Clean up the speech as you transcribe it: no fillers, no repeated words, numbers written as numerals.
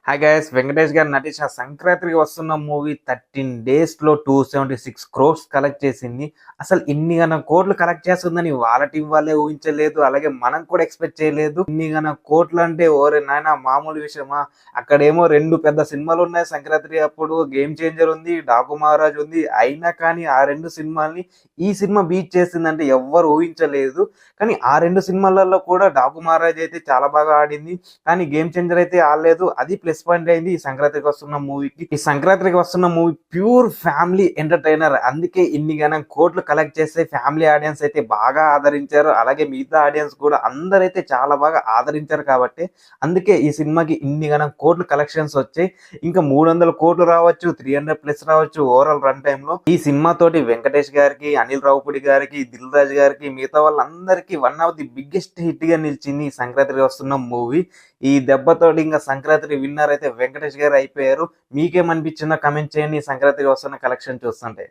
Hi guys, Venkatesh గారు నటించిన సంక్రాంతికి వస్తున్న మూవీ 13 డేస్ లో 276 క్రోర్స్ కలెక్ట్ చేసింది. అసలు ఇన్ని గన కోట్లు కలెక్ట్ చేస్తుందని వాళ్ళ టీం వాళ్ళే ఊహించలేదు, అలాగే మనం కూడా ఎక్స్పెక్ట్ చేయలేదు. ఇన్ని గన కోట్లు అంటే ఓరే నాయన మామూలు విషయమా? అక్కడేమో రెండు పెద్ద సినిమాలు ఉన్నాయి సంక్రాంతి అప్పుడు. గేమ్ చేంజర్ ఉంది, డాకు మహారాజ్ ఉంది. అయినా కానీ ఆ రెండు సినిమాల్ని ఈ సినిమా బీట్ చేసిందంటే ఎవ్వరు ఊహించలేదు. కానీ ఆ రెండు సినిమాలలో కూడా డాకు మహారాజ్ అయితే చాలా బాగా ఆడింది, కానీ గేమ్ చేంజర్ అయితే ఆడలేదు. అది ప్లస్ పాయింట్ అయింది ఈ సంక్రాంతికి వస్తున్న మూవీకి. ఈ సంక్రాంతికి వస్తున్న మూవీ ప్యూర్ ఫ్యామిలీ ఎంటర్టైనర్, అందుకే ఇన్ని గణం కోట్లు కలెక్ట్ చేస్తే ఫ్యామిలీ ఆడియన్స్ అయితే బాగా ఆదరించారు. అలాగే మిగతా ఆడియన్స్ కూడా అందరైతే చాలా బాగా ఆదరించారు కాబట్టి అందుకే ఈ సినిమాకి ఇన్ని గణం కోట్లు కలెక్షన్స్ వచ్చాయి. ఇంకా 300 కోట్లు రావచ్చు, 300 ప్లస్ రావచ్చు ఓవరాల్ రన్ టైమ్ లో. ఈ సినిమా తోటి వెంకటేష్ గారికి, అనిల్ రావుపూడి గారికి, దిల్ రాజు గారికి, మిగతా వాళ్ళందరికీ one of the biggest hit గా నిలిచింది ఈ సంక్రాంతికి వస్తున్న మూవీ. ఈ దెబ్బతోటి ఇంకా సంక్రాంతి విన్నర్ అయితే వెంకటేష్ గారు అయిపోయారు. మీకేమనిపించిందో కమెంట్ చేయండి ఈ సంక్రాంతికి వస్తున్న కలెక్షన్ చూస్తుంటే.